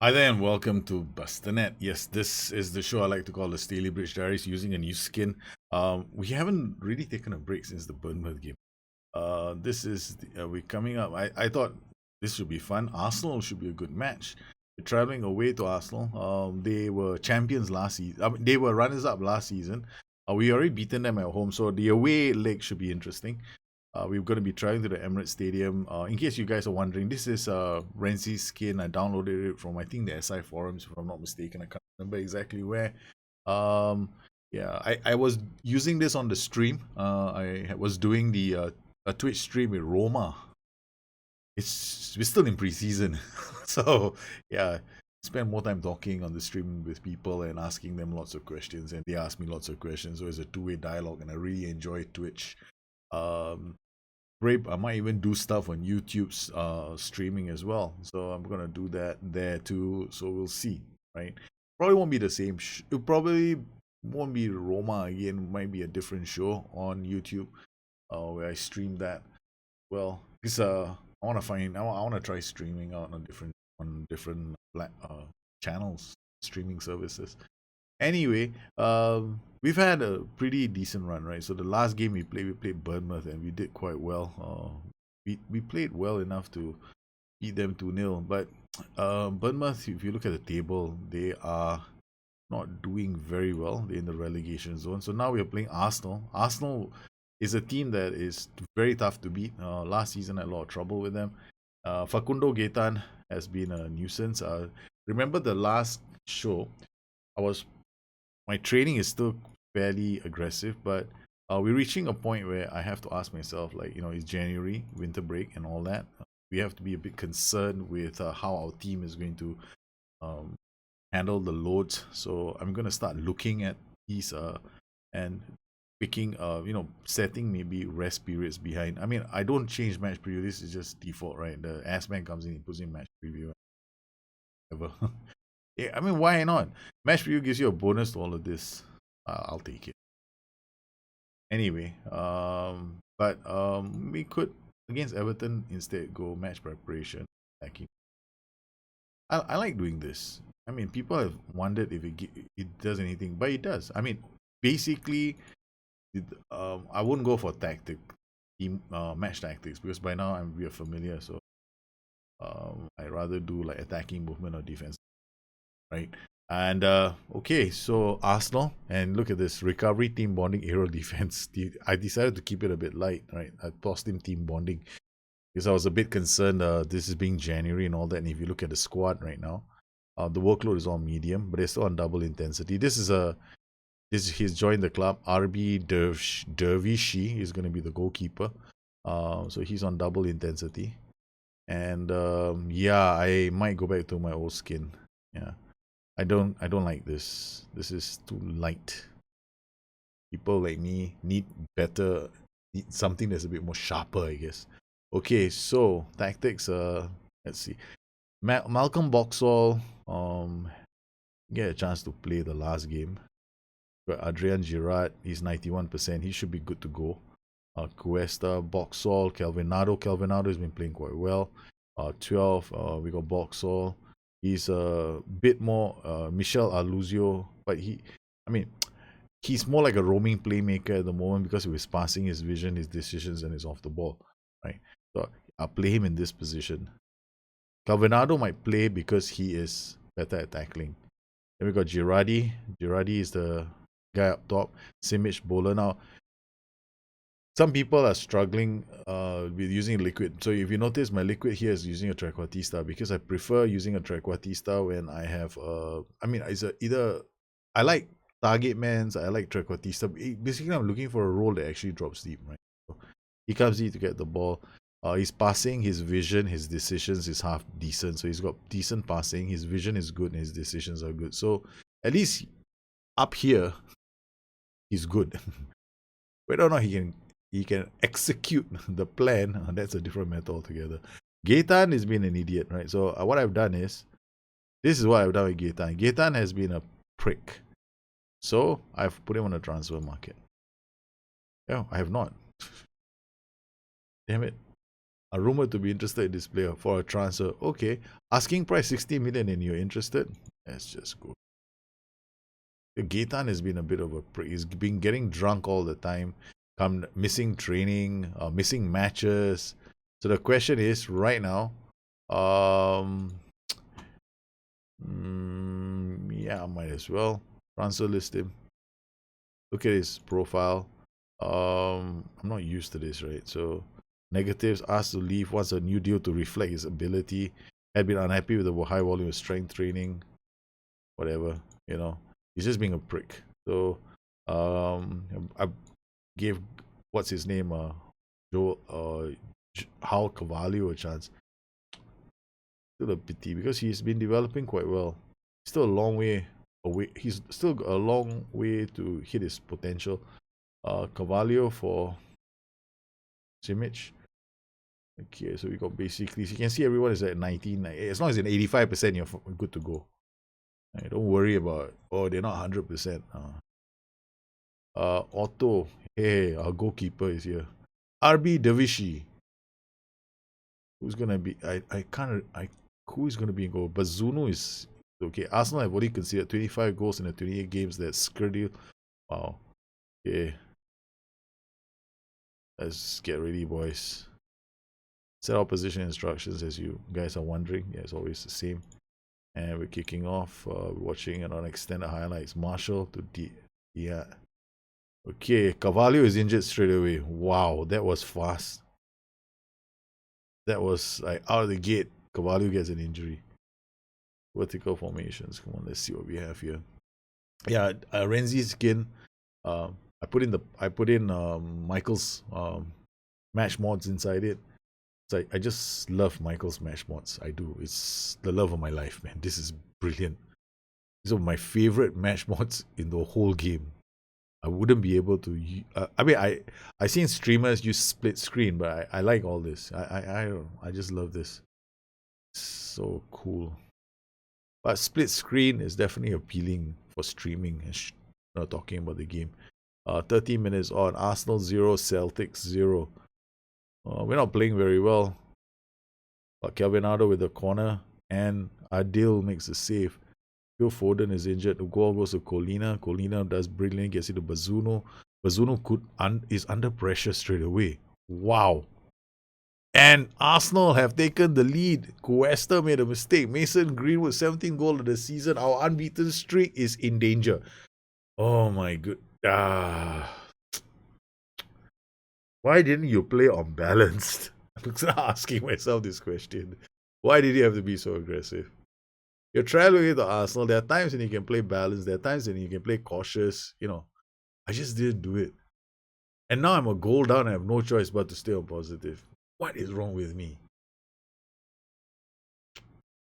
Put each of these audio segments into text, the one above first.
Hi there and welcome to Bustthenet. Yes, this is the show I like to call the Stalybridge Diaries using a new skin. We haven't really taken a break since the Bournemouth game. We're coming up. I thought this should be fun. Arsenal should be a good match. We're traveling away to Arsenal. They were champions last season. They were runners up last season. We already beaten them at home, so the away leg should be interesting. We're going to be traveling to the Emirates Stadium. In case you guys are wondering, this is Renzi's skin. I downloaded it from, I think, the SI forums, if I'm not mistaken. I can't remember exactly where. Um, yeah, I was using this on the stream. I was doing a Twitch stream with Roma. We're still in preseason, so yeah, spend more time talking on the stream with people and asking them lots of questions, and they ask me lots of questions. So it's a two-way dialogue, and I really enjoy Twitch. Um, I might even do stuff on YouTube's streaming as well. So I'm gonna do that there too. So we'll see, right? Probably won't be the same. It probably won't be Roma again. It might be a different show on YouTube where I stream that. Well, because I want to find. I want to try streaming out on different channels, streaming services. Anyway, we've had a pretty decent run, right? So the last game we played Bournemouth, and we did quite well. We played well enough to beat them 2-0. But Bournemouth, if you look at the table, they are not doing very well. They're in the relegation zone. So now we are playing Arsenal. Arsenal is a team that is very tough to beat. Last season, I had a lot of trouble with them. Facundo Gaitan has been a nuisance. Remember the last show? I was My training is still fairly aggressive, but we're reaching a point where I have to ask myself, like, it's January, winter break, and all that. We have to be a bit concerned with how our team is going to um, handle the loads. So I'm going to start looking at these and picking, setting maybe rest periods behind. I mean, I don't change match preview. This is just default, right? The S-Man comes in, he puts in match preview. Whatever. Yeah, I mean, why not? Match preview gives you a bonus to all of this. I'll take it. Anyway, but we could against Everton instead go match preparation. I like doing this. I mean, people have wondered if it does anything, but it does. I mean, basically, I wouldn't go for team match tactics because by now we are familiar. So I'd rather do like attacking movement or defense, right? And okay, so Arsenal, and look at this recovery, team bonding, aerial defense. I decided to keep it a bit light, right? I tossed in team bonding because I was a bit concerned. This is being January and all that. And if you look at the squad right now, the workload is all medium, but it's still on double intensity. He's joined the club. RB Dervishi is going to be the goalkeeper. So he's on double intensity, and yeah, I might go back to my old skin. Yeah. I don't like this. This is too light. People like me need something that's a bit more sharper, I guess. Okay, so tactics, let's see. Malcolm Boxall get a chance to play the last game. But Adrian Girard, he's 91%. He should be good to go. Cuesta, Boxall, Calvinado. Calvinado has been playing quite well. 12, we got Boxall. He's a bit more Michel Aluzio, but he's more like a roaming playmaker at the moment because of his passing, his vision, his decisions, and his off the ball, right? So I'll play him in this position. Calvinado might play because he is better at tackling. Then we got Girardi. Girardi is the guy up top. Simic, Bowler. Now, some people are struggling with using liquid. So if you notice, my liquid here is using a Trequartista because I prefer using a Trequartista when I have either I like target mans, I like Trequartista. Basically, I'm looking for a role that actually drops deep, right? So he comes in to get the ball. His passing, his vision, his decisions is half decent. So he's got decent passing. His vision is good and his decisions are good. So at least up here, he's good. Whether or not he can execute the plan, that's a different matter altogether. Gaitan has been an idiot, right? So what I've done is, this is what I've done with Gaitan. Gaitan has been a prick. So I've put him on the transfer market. Yeah, I have not. Damn it. are rumored to be interested in this player for a transfer. Okay, asking price 60 million and you're interested? Let's just go. Gaetan has been a bit of a prick. He's been getting drunk all the time, missing training, missing matches. So the question is right now, yeah, might as well transfer list him. Look at his profile. I'm not used to this, right? So negatives: asked to leave, wants a new deal to reflect his ability. Had been unhappy with the high volume of strength training. Whatever, you know. He's just being a prick. So I gave what's his name, Joe, Hal Cavallo a chance. Still a pity because he's been developing quite well. Still a long way away. He's still got a long way to hit his potential. Cavallo for Simic. Okay, so we got basically, so you can see everyone is at 19. As long as in 85%, you're good to go. Right, don't worry about, oh, they're not 100%. Otto, hey, our goalkeeper is here. RB Davishi. Who's gonna be? Who is gonna be in goal? Bazunu is okay. Arsenal have already considered 25 goals in the 28 games. That's scheduled. Wow. Okay. Let's get ready, boys. Set our position instructions as you guys are wondering. Yeah, it's always the same. And we're kicking off. We're watching it on extended highlights. Marshall to yeah. Okay, Cavallo is injured straight away. Wow, that was fast. That was like out of the gate. Cavallo gets an injury. Vertical formations. Come on, let's see what we have here. Yeah, Renzi's skin. I put in Michael's match mods inside it. It's like I just love Michael's match mods. I do. It's the love of my life, man. This is brilliant. These are my favorite match mods in the whole game. I wouldn't be able to. I mean, I seen streamers use split screen, but I like all this. I just love this. It's so cool. But split screen is definitely appealing for streaming and not talking about the game. 30 minutes on. Arsenal 0, Celtics 0. We're not playing very well. But Calvinado with the corner and Adil makes the save. Phil Foden is injured. The goal goes to Colina. Colina does brilliant. Gets it to Bazuno. Bazuno is under pressure straight away. Wow. And Arsenal have taken the lead. Cuesta made a mistake. Mason Greenwood, 17 goals of the season. Our unbeaten streak is in danger. Oh my god. Why didn't you play unbalanced? I'm asking myself this question. Why did you have to be so aggressive? You're traveling with Arsenal. There are times when you can play balanced. There are times when you can play cautious. You know, I just didn't do it. And now I'm a goal down. I have no choice but to stay on positive. What is wrong with me?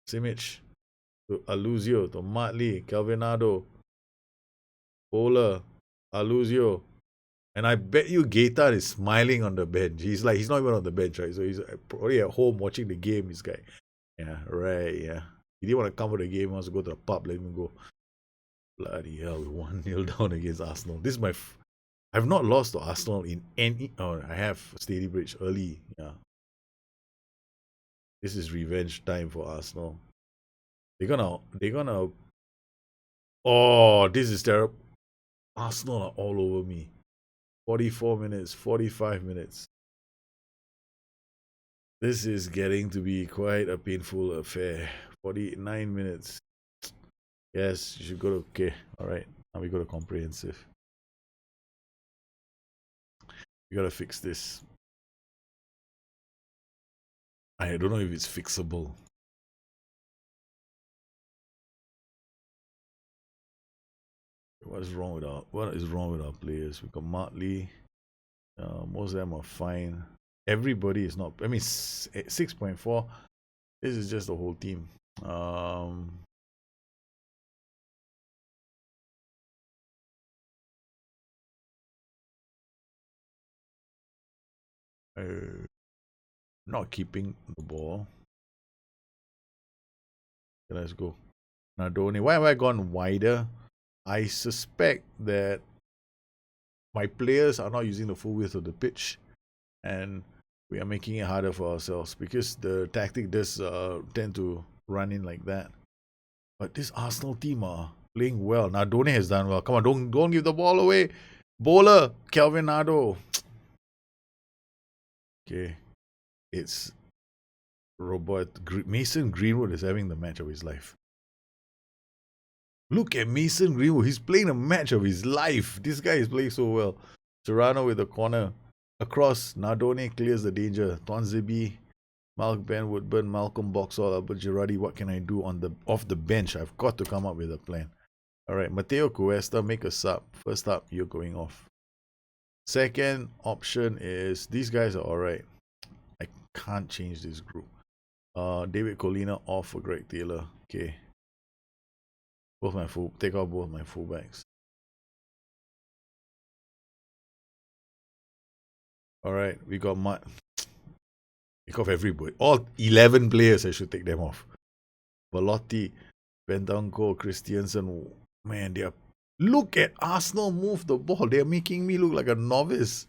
Simic to Aluzio, to Matley, Calvinado, Ola, Aluzio. And I bet you Gaetan is smiling on the bench. He's not even on the bench, right? So he's probably at home watching the game, this guy. Yeah, right, yeah. He didn't want to come for the game, he wants to go to the pub, let him go. Bloody hell, 1-0 down against Arsenal. This is my I've not lost to Arsenal in any I have Stalybridge early, yeah. This is revenge time for Arsenal. They're gonna oh, this is terrible. Arsenal are all over me. 44 minutes, 45 minutes. This is getting to be quite a painful affair. 49 minutes. Yes, you should go to okay. Alright. Now we go to comprehensive. We gotta fix this. I don't know if it's fixable. What is wrong with our players? We got Martley. Most of them are fine. Everybody is not. I mean, 6.4. This is just the whole team. Not keeping the ball. Okay, let's go. Nardoni. Why have I gone wider? I suspect that my players are not using the full width of the pitch, and We are making it harder for ourselves because the tactic does tend to run in like that. But this Arsenal team are playing well. Now Done has done well. Come on, don't give the ball away. Bowler, Calvin Nardo. Okay. It's Mason Greenwood is having the match of his life. Look at Mason Greenwood. He's playing a match of his life. This guy is playing so well. Serrano with the corner. Across, Nardone clears the danger. Tuanzebe, Malk Ben Woodburn, Malcolm Boxall, Albert Girardi. What can I do off the bench? I've got to come up with a plan. Alright, Mateo Cuesta, make a sub. First up, you're going off. Second option is these guys are alright. I can't change this group. David Colina off for Greg Taylor. Okay. Take out both my fullbacks. Alright, we got take off everybody. All 11 players, I should take them off. Velotti, Bentancur, Christiansen. Man, look at Arsenal move the ball. They're making me look like a novice.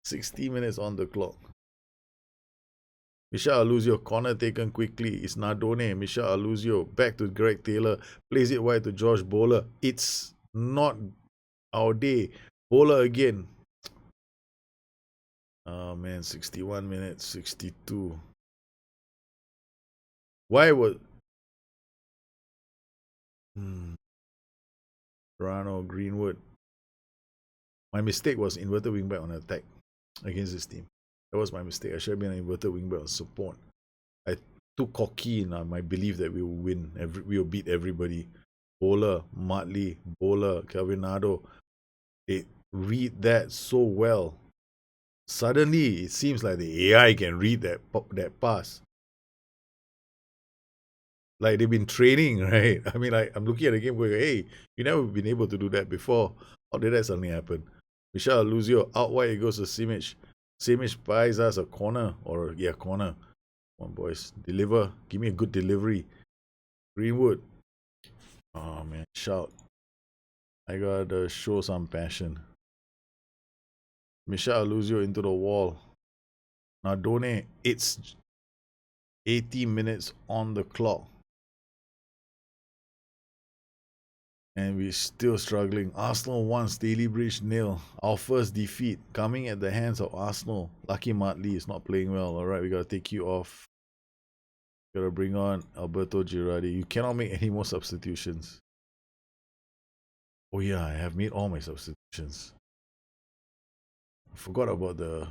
60 minutes on the clock. Michel Aluzio, corner taken quickly. It's Nardone. Michel Aluzio, back to Greg Taylor. Plays it wide to Josh Bowler. It's not our day. Bowler again. Oh man, 61 minutes, 62. Why was... Rano, Greenwood. My mistake was inverted wingback on attack against this team. That was my mistake. I should have been an inverted wingback on support. I too cocky in my belief that we will win. We will beat everybody. Bowler, Matley, Bowler, Calvinado. They read that so well. Suddenly, it seems like the AI can read that pass. Like they've been training, right? I mean, I'm looking at the game going, hey, you never been able to do that before. How did that suddenly happen? Michel Aluzio, out wide it goes to Simic. Simic buys us a corner, corner. Come on, boys. Deliver. Give me a good delivery. Greenwood. Oh, man. Shout. I gotta show some passion. Michel Aluzio into the wall. Nardone, it's 80 minutes on the clock. And we're still struggling. Arsenal 1, Stalybridge 0. Our first defeat coming at the hands of Arsenal. Lucky Matley is not playing well. Alright, we gotta take you off. Gotta bring on Alberto Girardi. You cannot make any more substitutions. Oh yeah, I have made all my substitutions. I forgot about the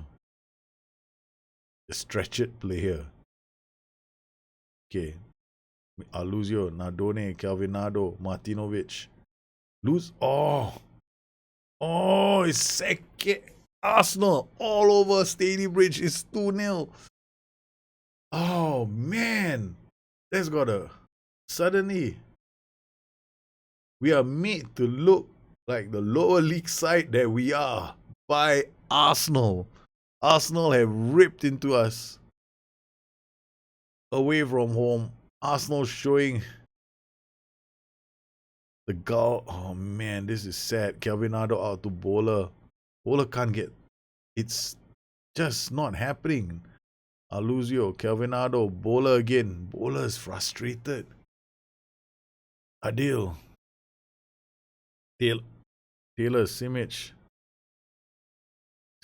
stretched player. Okay. Aluzio, Nardone, Calvinado, Martinovic. It's second. Arsenal all over Stalybridge. It's 2-0. Oh man, that's gotta... Suddenly, we are made to look like the lower league side that we are by Arsenal. Arsenal have ripped into us away from home. Arsenal showing the goal. Oh man, this is sad. Calvinado out to Bowler. Bowler can't get... It's just not happening. Aluzio, Calvinado, Bowler again. Bowler is frustrated. Adil. Taylor, Simic.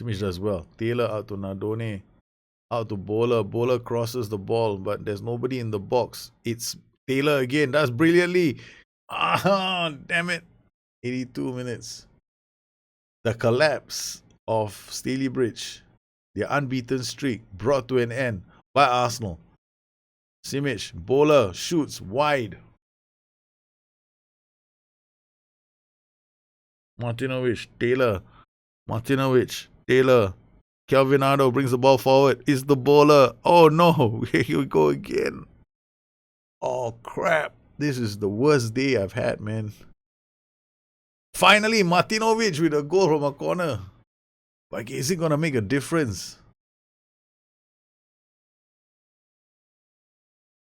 Simic does well. Taylor out to Nardone. Out to Bowler. Bowler crosses the ball, but there's nobody in the box. It's Taylor again. That's brilliantly. Damn it. 82 minutes. The collapse of Stalybridge. Their unbeaten streak brought to an end by Arsenal. Simic, Bowler shoots wide. Martinovic, Taylor. Calvinado brings the ball forward. It's the Bowler. Oh no, here we go again. Oh crap. This is the worst day I've had, man. Finally, Martinovic with a goal from a corner. Like, is it going to make a difference?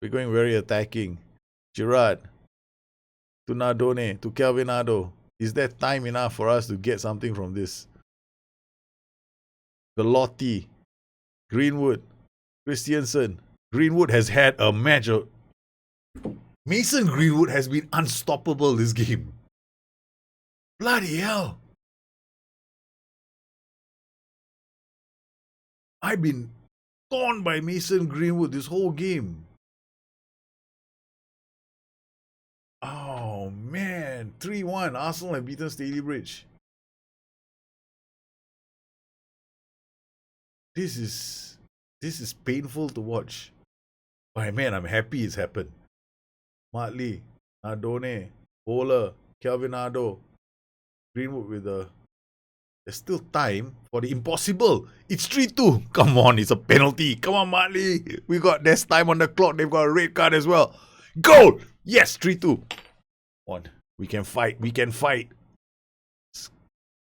We're going very attacking. Gerard to Nardone, to Calvinado. Is that time enough for us to get something from this? Velotti. Greenwood, Christiansen. Greenwood has had a match. Mason Greenwood has been unstoppable this game. Bloody hell. I've been torn by Mason Greenwood this whole game. Oh man, 3-1. Arsenal have beaten Stalybridge. This is painful to watch. But man, I'm happy it's happened. Martley, Nardone, Bowler, Kelvin Ardo, Greenwood with the... There's still time for the impossible. It's 3-2. Come on, it's a penalty. Come on, Martley. There's time on the clock. They've got a red card as well. Goal! Yes, 3-2. On. We can fight. We can fight.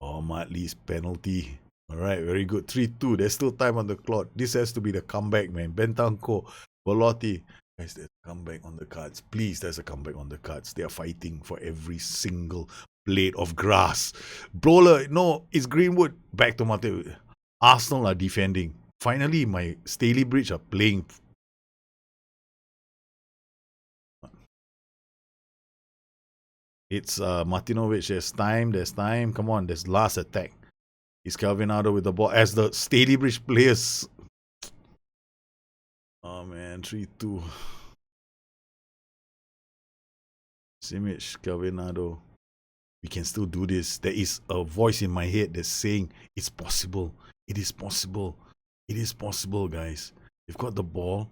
Oh, Martley's penalty. Alright, very good. 3-2. There's still time on the clock. This has to be the comeback, man. Bentancur, Belotti. Guys, there's a comeback on the cards. Please, there's a comeback on the cards. They are fighting for every single blade of grass. Brawler, no, it's Greenwood. Back to Mateo. Arsenal are defending. Finally, my Stalybridge are playing. It's Martinovic. There's time. Come on, there's last attack. It's Kelvin Ardo with the ball as the Stalybridge players. Oh man, 3-2. Simic, Kelvin Ardo. We can still do this. There is a voice in my head that's saying it's possible. It is possible. It is possible, guys. You've got the ball.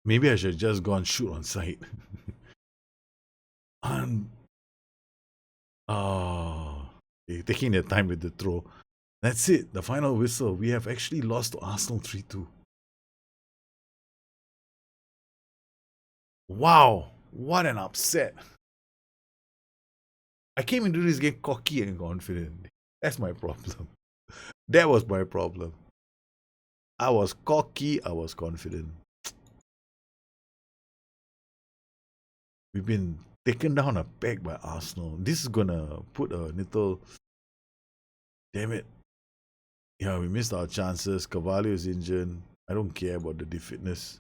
Maybe I should just go and shoot on sight. They're taking their time with the throw. That's it. The final whistle. We have actually lost to Arsenal 3-2. Wow. What an upset. I came into this game cocky and confident. That's my problem. That was my problem. I was cocky. I was confident. We've been taken down a peg by Arsenal. This is gonna put a little... Damn it. Yeah, we missed our chances. Cavallo is injured. I don't care about the fitness.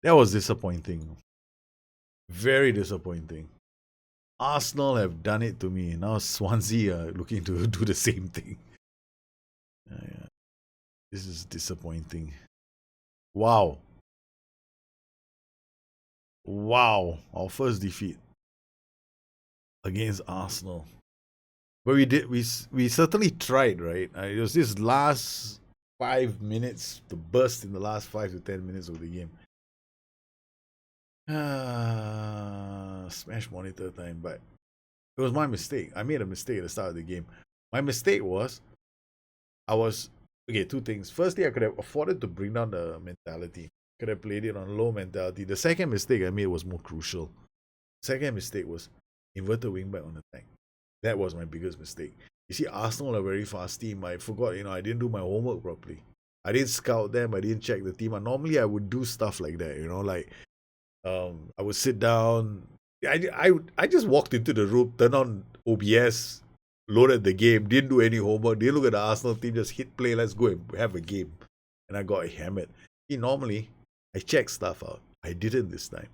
That was disappointing. Very disappointing. Arsenal have done it to me. Now Swansea are looking to do the same thing. Yeah. This is disappointing. Wow. Wow. Our first defeat against Arsenal. But we certainly tried, right? It was this last 5 minutes, the burst in the last 5 to 10 minutes of the game. Smash monitor time, but it was my mistake. I made a mistake at the start of the game. My mistake was, okay, two things. Firstly, I could have afforded to bring down the mentality. Could have played it on low mentality. The second mistake I made was more crucial. Second mistake was inverted wingback on attack. That was my biggest mistake. You see, Arsenal are a very fast team. I forgot, I didn't do my homework properly. I didn't scout them. I didn't check the team. And normally, I would do stuff like that, I would sit down. I just walked into the room, turned on OBS, loaded the game, didn't do any homework, didn't look at the Arsenal team, just hit play, let's go and have a game. And I got hammered. See, normally, I check stuff out. I didn't this time.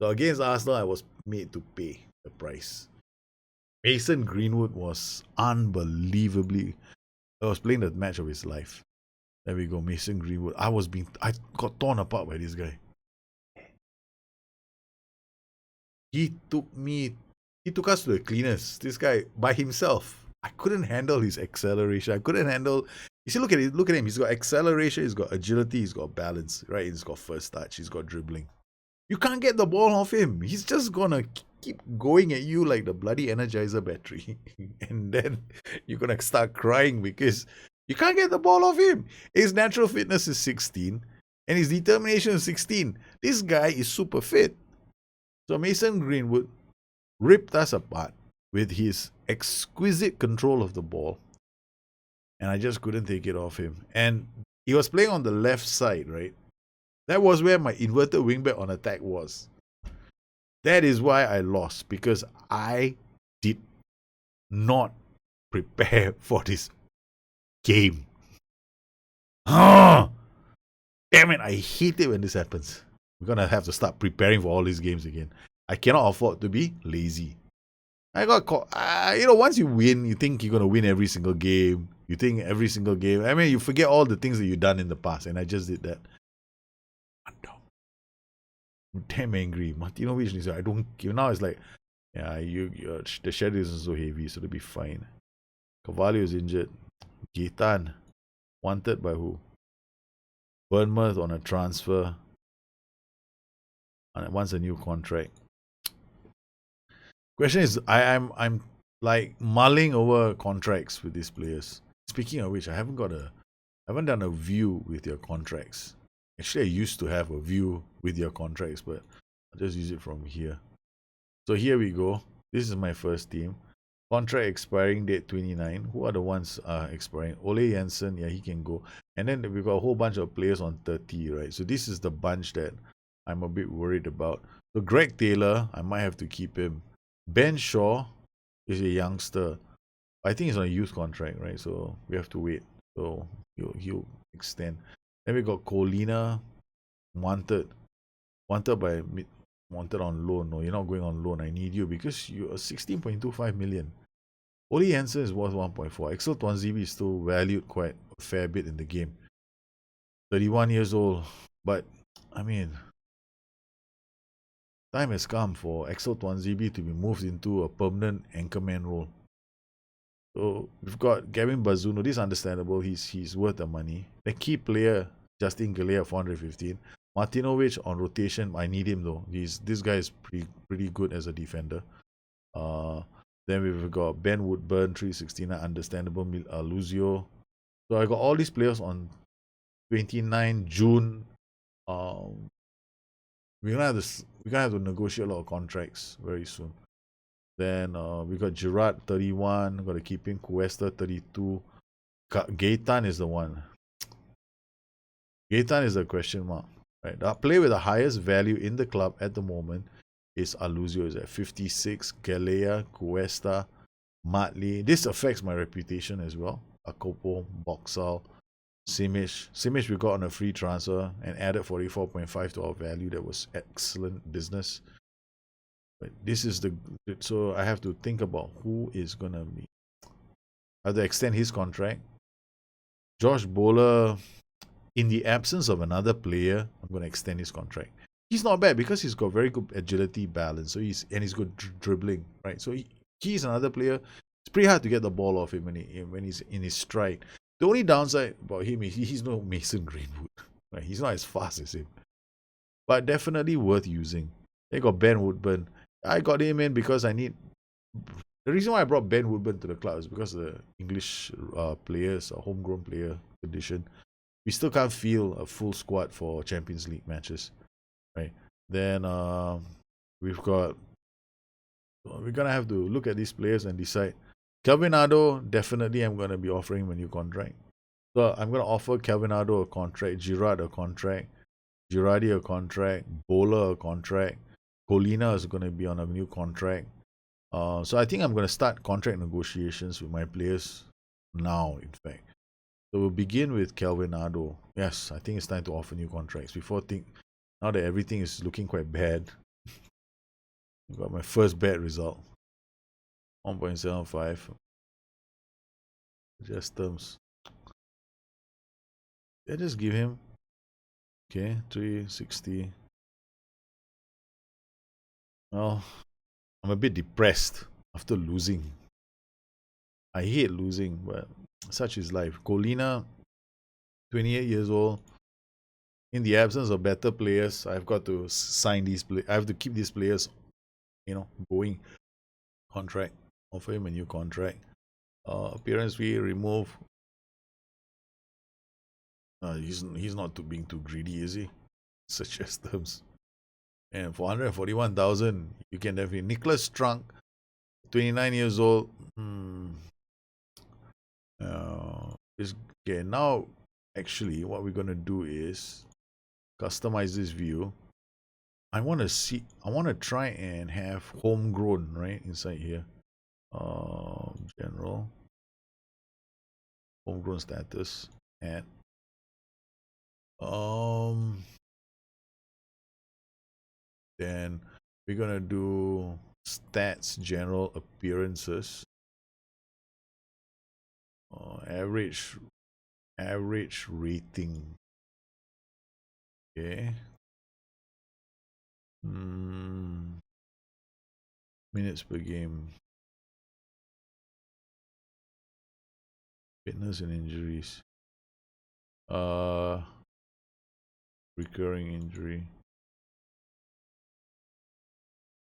So against Arsenal, I was made to pay the price. Mason Greenwood was unbelievably... I was playing the match of his life. There we go, Mason Greenwood. I got torn apart by this guy. He took us to the cleaners. This guy, by himself. I couldn't handle his acceleration. I couldn't handle... You see, look at him. He's got acceleration, he's got agility, he's got balance, right? He's got first touch, he's got dribbling. You can't get the ball off him. He's just gonna keep going at you like the bloody Energizer battery. And then you're gonna start crying because you can't get the ball off him. His natural fitness is 16 and his determination is 16. This guy is super fit. So Mason Greenwood ripped us apart with his exquisite control of the ball. And I just couldn't take it off him. And he was playing on the left side, right? That was where my inverted wingback on attack was. That is why I lost. Because I did not prepare for this game. Damn it, I hate it when this happens. We're gonna have to start preparing for all these games again. I cannot afford to be lazy. I got caught. Once you win, you think you're gonna win every single game. You think every single game. I mean, you forget all the things that you've done in the past, and I just did that. I'm damn angry. Martinovic is. I don't. Now it's like, yeah, the schedule isn't so heavy, so they'll be fine. Carvalho is injured. Gaetan, wanted by who? Bournemouth on a transfer. And wants a new contract. Question is, I'm like mulling over contracts with these players. Speaking of which, I haven't done a view with your contracts. Actually, I used to have a view with your contracts, but I'll just use it from here. So here we go. This is my first team. Contract expiring date 29. Who are the ones expiring? Ole Jensen, yeah, he can go. And then we've got a whole bunch of players on 30, right? So this is the bunch that I'm a bit worried about. So Greg Taylor, I might have to keep him. Ben Shaw is a youngster. I think he's on a youth contract, right? So we have to wait. So he'll extend. Then we got Colina, wanted on loan. No, you're not going on loan. I need you because you're 16.25 million. Ole Jensen is worth 1.4. Axel Tuanzebe is still valued quite a fair bit in the game. 31 years old. But, I mean, time has come for Axel Tuanzebe to be moved into a permanent anchorman role. So, we've got Gavin Bazuno. This is understandable. He's worth the money. The key player, Justin Galea, 415. Martinovic on rotation. I need him though. This guy is pretty good as a defender. Then we've got Ben Woodburn, 369, understandable. Luzio. So I got all these players on 29 June. We're gonna have to negotiate a lot of contracts very soon. Then we got Gerard, 31. Got to keep in Cuesta, 32. Gaetan is the one. Gaetan is a question mark. Right. The player with the highest value in the club at the moment is Aluzio, is at 56. Galea, Cuesta, Matley. This affects my reputation as well. Akopo, Boxall, Simic. Simic we got on a free transfer and added 44.5 to our value. That was excellent business. But this is so I have to think about who is gonna be. I have to extend his contract. Josh Bowler, in the absence of another player, I'm going to extend his contract. He's not bad because he's got very good agility, balance. So he's good dribbling, right? So he's another player. It's pretty hard to get the ball off him when he's in his stride. The only downside about him is he's no Mason Greenwood, right? He's not as fast as him, but definitely worth using. They got Ben Woodburn. I got him in because I need. The reason why I brought Ben Woodburn to the club is because of the English players, a homegrown player condition. We still can't field a full squad for Champions League matches, right? Then we're gonna have to look at these players and decide. Calvinado, definitely I'm gonna be offering him a new contract. So I'm gonna offer Calvinado a contract, Girard a contract, Girardi a contract, Bowler a contract, Colina is gonna be on a new contract. So I think I'm gonna start contract negotiations with my players now, in fact. So we'll begin with Calvinado. Yes, I think it's time to offer new contracts. Now that everything is looking quite bad, I got my first bad result. 1.75. Just terms. I just give him 360. Well, I'm a bit depressed after losing. I hate losing, but such is life. Colina, 28 years old. In the absence of better players, I've got to sign these players. I have to keep these players, going. Contract. Offer him a new contract. Appearance fee, remove. He's not being too greedy, is he? Suggest terms. And for 141,000, you can definitely. Nicholas Strunk, 29 years old. Okay, now actually what we're gonna do is customize this view. I want to try and have homegrown right inside here. General. Homegrown status. And then we're gonna do stats, general appearances, average rating. Okay. Minutes per game. Fitness and injuries. Recurring injury.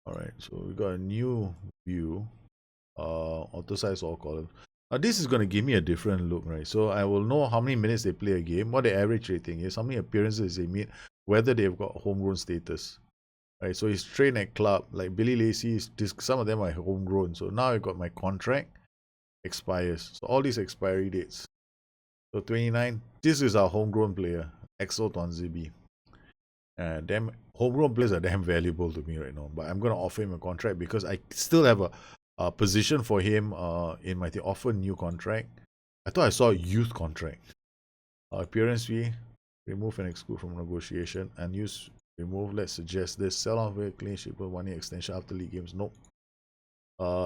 Alright, so we got a new view. Auto size all columns. Now this is going to give me a different look, right? So I will know how many minutes they play a game, what the average rating is, how many appearances they meet, whether they've got homegrown status. Right, so he's trained at club, like Billy Lacey, some of them are homegrown. So now I got my contract expires. So all these expiry dates. So 29, this is our homegrown player, Axel Tonzibi. Damn, homegrown players are damn valuable to me right now. But I'm going to offer him a contract because I still have a position for him in my team. Offer new contract. I thought I saw a youth contract. Appearance fee, remove and exclude from negotiation. Unused, remove. Let's suggest this. Sell off with clean sheet for 1 year extension after league games. Nope.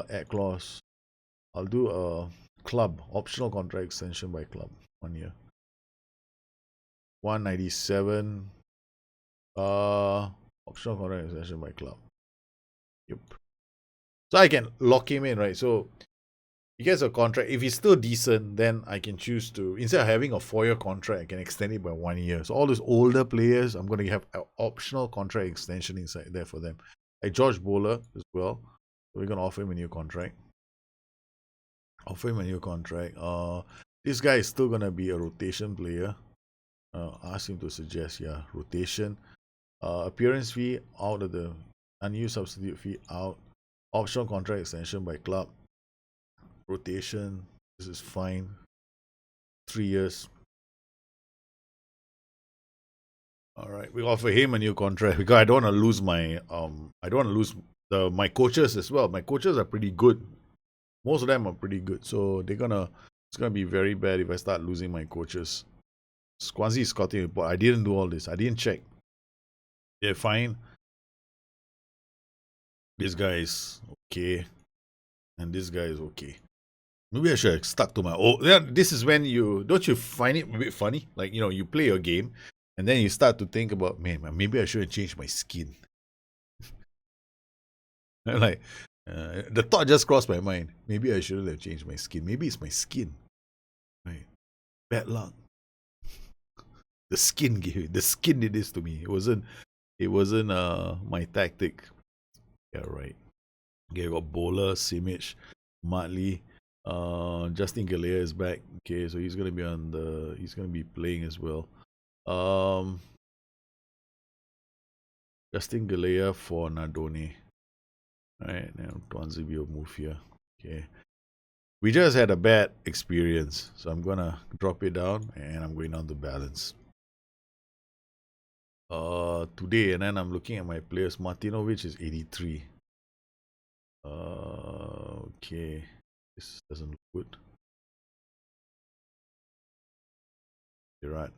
Add clause. I'll do a club optional contract extension by club 1 year. 197. Optional contract extension by club. Yep. So I can lock him in, right? So he gets a contract. If he's still decent, then I can choose to, instead of having a 4-year contract, I can extend it by 1 year. So all those older players, I'm going to have an optional contract extension inside there for them. Like George Bowler as well. So we're going to offer him a new contract. This guy is still going to be a rotation player. Ask him to suggest, rotation. Appearance fee out of the unused substitute fee out. Optional contract extension by club. Rotation. This is fine. 3 years. Alright, we offer him a new contract because I don't want to lose my my coaches as well. My coaches are pretty good. Most of them are pretty good. So it's gonna be very bad if I start losing my coaches. Swansea is scouting report. I didn't do all this. I didn't check. They're fine. This guy is okay. And this guy is okay. Maybe I should have stuck to my old. Yeah, this is when don't you find it a bit funny? Like, you play your game and then you start to think about, man, maybe I should have changed my skin. Like, the thought just crossed my mind. Maybe I shouldn't have changed my skin. Maybe it's my skin. Right. Bad luck. The skin did this to me. It wasn't my tactic. Yeah, right. Okay, I got Bowler, Simic, Matley. Justin Galea is back. Okay, so he's gonna be playing as well. Justin Galea for Nadone. Alright, now Tonzibi will move here. Okay. We just had a bad experience, so I'm gonna drop it down and I'm going down to balance. Today, and then I'm looking at my players. Martinovic is 83. Okay. This doesn't look good. You're right.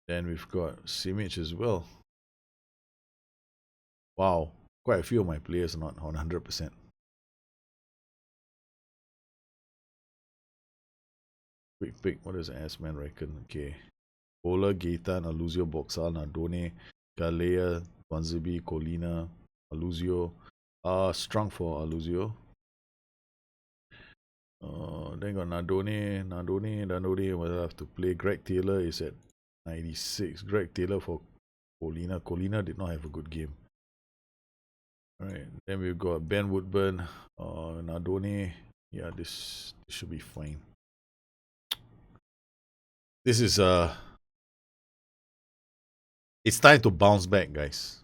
Then we've got Simic as well. Wow, quite a few of my players are not on 100%. Quick pick. What does S-Man reckon? Okay. Ola, Gaetan, Aluzio, Boxal, Nadone, Galea, Tonzibi, Colina, Aluzio. Strong for Aluzio. Then got Nadone will have to play. Greg Taylor is at 96. Greg Taylor for Colina. Colina did not have a good game. Alright, then we've got Ben Woodburn, Nadone. Yeah, this should be fine. This is it's time to bounce back, guys.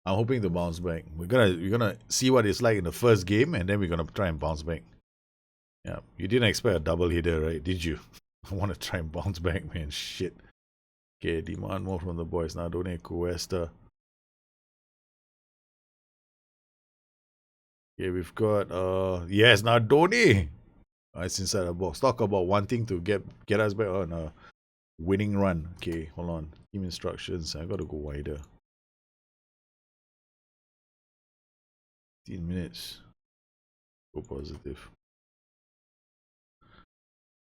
I'm hoping to bounce back. We're gonna see what it's like in the first game, and then we're gonna try and bounce back. Yeah, you didn't expect a double hitter, right? Did you? I want to try and bounce back, man. Shit. Okay, demand more from the boys now. Donate Cuesta. Okay, we've got yes, now Donny. It's inside the box. Talk about wanting to get us back on a winning run. Okay, hold on. Team instructions. I gotta go wider. 15 minutes. Go positive.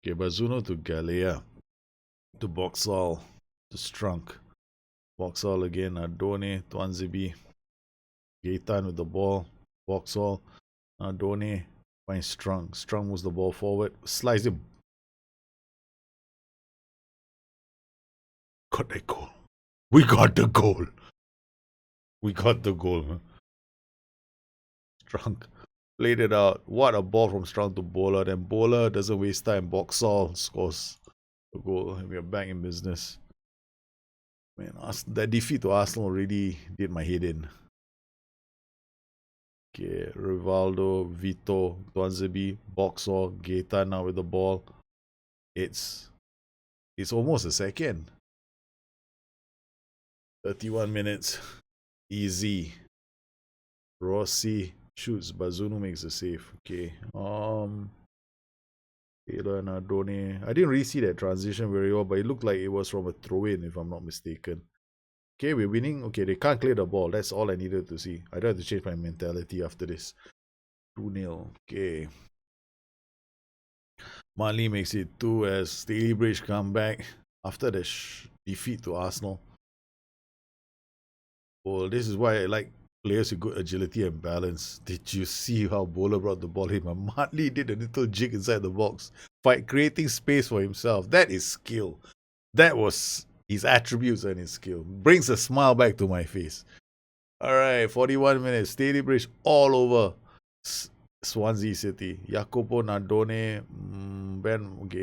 Okay, Bazuno to Galea. To Boxall. To Strunk. Boxall again. Adone. Twanzibi. Gaitan with the ball. Boxall. Adone. Find Strunk. Strunk moves the ball forward. Slice him. Got that goal. We got the goal. We got the goal. Huh? Strunk played it out. What a ball from Strunk to Bowler. Then Bowler doesn't waste time. Boxall scores a goal. And we are back in business. Man, that defeat to Arsenal really did my head in. Okay, Rivaldo, Vito, Tuanzebe, Boxall, Gaeta now with the ball. It's almost a second. 31 minutes. Easy. Rossi shoots. Bazunu makes a save. Okay. Taylor and Adone. I didn't really see that transition very well, but it looked like it was from a throw-in, if I'm not mistaken. Okay, we're winning. Okay, they can't clear the ball. That's all I needed to see. I don't have to change my mentality after this. 2-0. Okay. Marley makes it 2 as Stalybridge come back after the defeat to Arsenal. Well, this is why I like players with good agility and balance. Did you see how Bowler brought the ball in? Marley did a little jig inside the box, creating space for himself. That is skill. That was his attributes and his skill. Brings a smile back to my face. Alright, 41 minutes. Stalybridge all over Swansea City. Jacopo Nadone,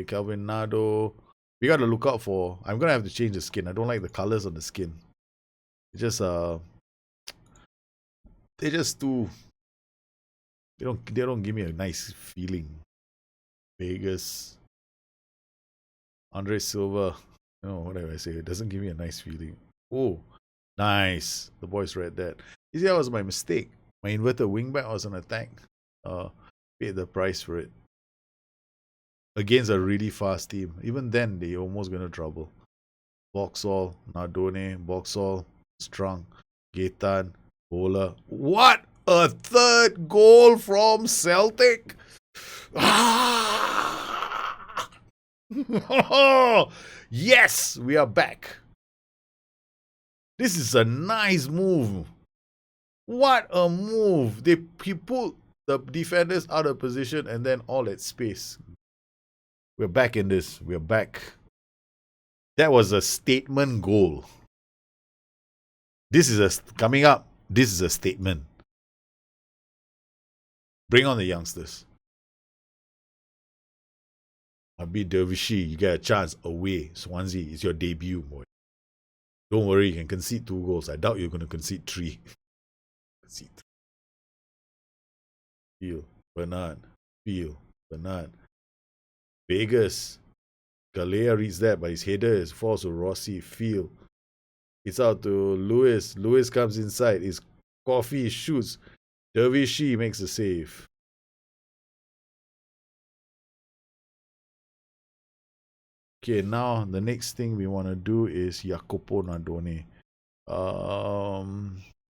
Calvin Nado. We gotta look out for. I'm gonna have to change the skin. I don't like the colors on the skin. It's just they're just too. They don't give me a nice feeling. Vegas, Andre Silva. No, whatever I say, it doesn't give me a nice feeling. Oh, nice. The boys read that. You see, that was my mistake. My inverted wingback was an attack. Paid the price for it. Against a really fast team. Even then, they almost got into trouble. Boxall, Nadone, Boxall, Strunk, Gaetan, Bowler. What a third goal from Celtic! Yes, we are back. This is a nice move. What a move. He pulled the defenders out of position and then all at space. We're back in this. We're back. That was a statement goal. This is coming up. This is a statement. Bring on the youngsters. Abi Dervishi, you get a chance away. Swansea, it's your debut, boy. Don't worry, you can concede 2 goals. I doubt you're going to concede 3. Concede 3. Feel, Bernard. Feel, Bernard. Vegas. Galea reads that, but his header falls to Rossi. Feel. It's out to Lewis. Lewis comes inside. His coffee shoots. Dervishi makes a save. Okay, now the next thing we want to do is Jacopo Nadone.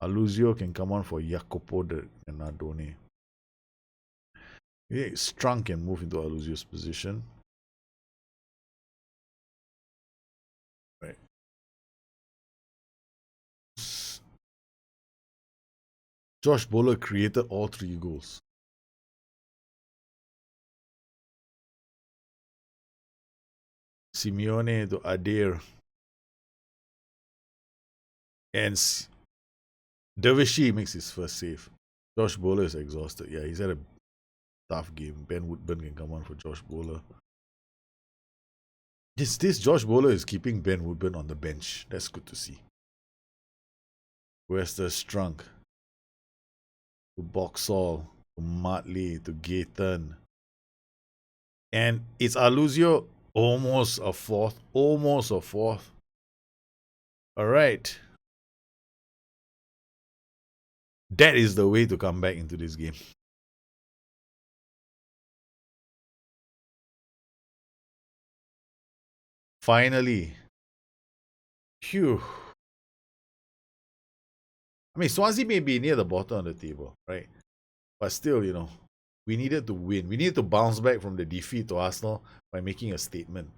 Aluzio can come on for Jacopo and Nadone. Yeah, Strunk can move into Aluzio's position. Right. Josh Bowler created all 3 goals. Simeone to Adair. And Dervishi makes his first save. Josh Bowler is exhausted. Yeah, he's had a tough game. Ben Woodburn can come on for Josh Bowler. This Josh Bowler is keeping Ben Woodburn on the bench. That's good to see. Where's the Strunk? To Boxall, to Matley, to Gaetan. And it's Aluzio. Almost a fourth. Almost a fourth. Alright. That is the way to come back into this game. Finally. Phew. I mean, Swansea may be near the bottom of the table, right? But still, we needed to win. We needed to bounce back from the defeat to Arsenal by making a statement.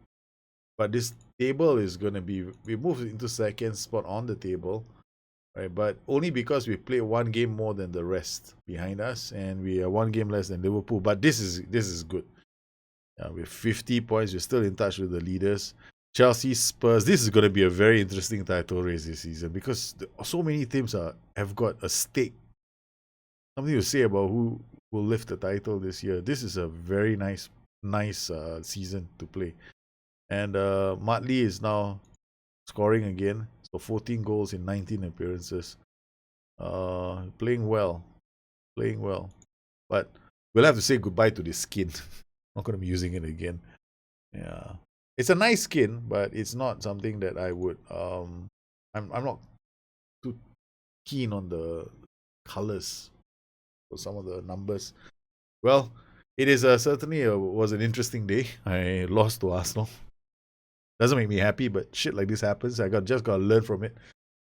But this table is going to be, we moved into second spot on the table, right? But only because we played one game more than the rest behind us, and we are one game less than Liverpool. But this is good. With 50 points, we're still in touch with the leaders. Chelsea, Spurs. This is going to be a very interesting title race this season because so many teams have got a stake. Something to say about who will lift the title this year. This is a very nice season to play. And Matley is now scoring again. So 14 goals in 19 appearances. Playing well. But we'll have to say goodbye to this skin. Not going to be using it again. Yeah. It's a nice skin, but it's not something that I would I'm not too keen on the colors for some of the numbers. Well, it is certainly was an interesting day. I lost to Arsenal. Doesn't make me happy, but shit like this happens. Just got to learn from it.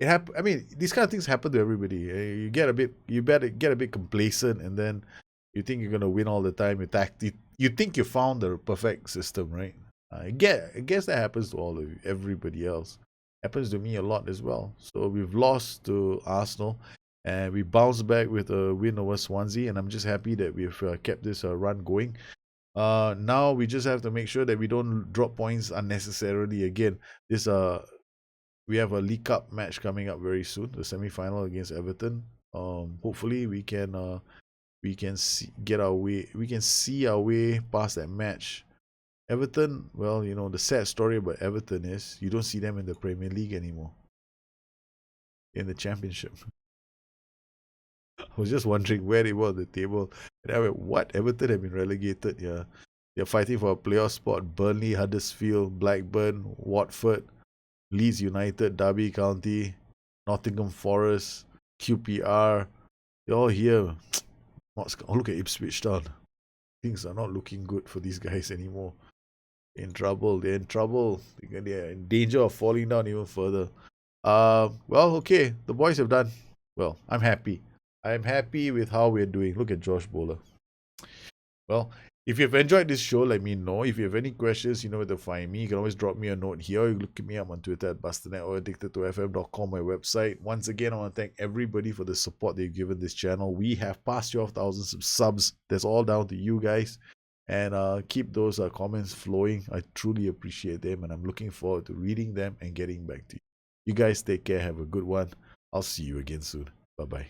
I mean, these kind of things happen to everybody. You better get a bit complacent, and then you think you're gonna win all the time. You think you found the perfect system, right? I guess that happens to everybody else. Happens to me a lot as well. So we've lost to Arsenal, and we bounced back with a win over Swansea, and I'm just happy that we've kept this run going. Now we just have to make sure that we don't drop points unnecessarily again. We have a League Cup match coming up very soon, the semi-final against Everton. Hopefully we can see our way past that match. Everton, well, the sad story about Everton is you don't see them in the Premier League anymore. In the Championship. I was just wondering where they were on the table. And I went, what? Everton have been relegated? Yeah. They're fighting for a playoff spot. Burnley, Huddersfield, Blackburn, Watford, Leeds United, Derby County, Nottingham Forest, QPR. They're all here. Look at Ipswich Town. Things are not looking good for these guys anymore. They're in trouble. They're in danger of falling down even further. Well, okay. The boys have done well. I'm happy. I'm happy with how we're doing. Look at Josh Bowler. Well, if you've enjoyed this show, let me know. If you have any questions, you know where to find me. You can always drop me a note here. You can look me up on Twitter at Bustthenet or addicted2fm.com, my website. Once again, I want to thank everybody for the support they've given this channel. We have passed 12,000 subs. That's all down to you guys. And keep those comments flowing. I truly appreciate them, and I'm looking forward to reading them and getting back to you. You guys take care. Have a good one. I'll see you again soon. Bye-bye.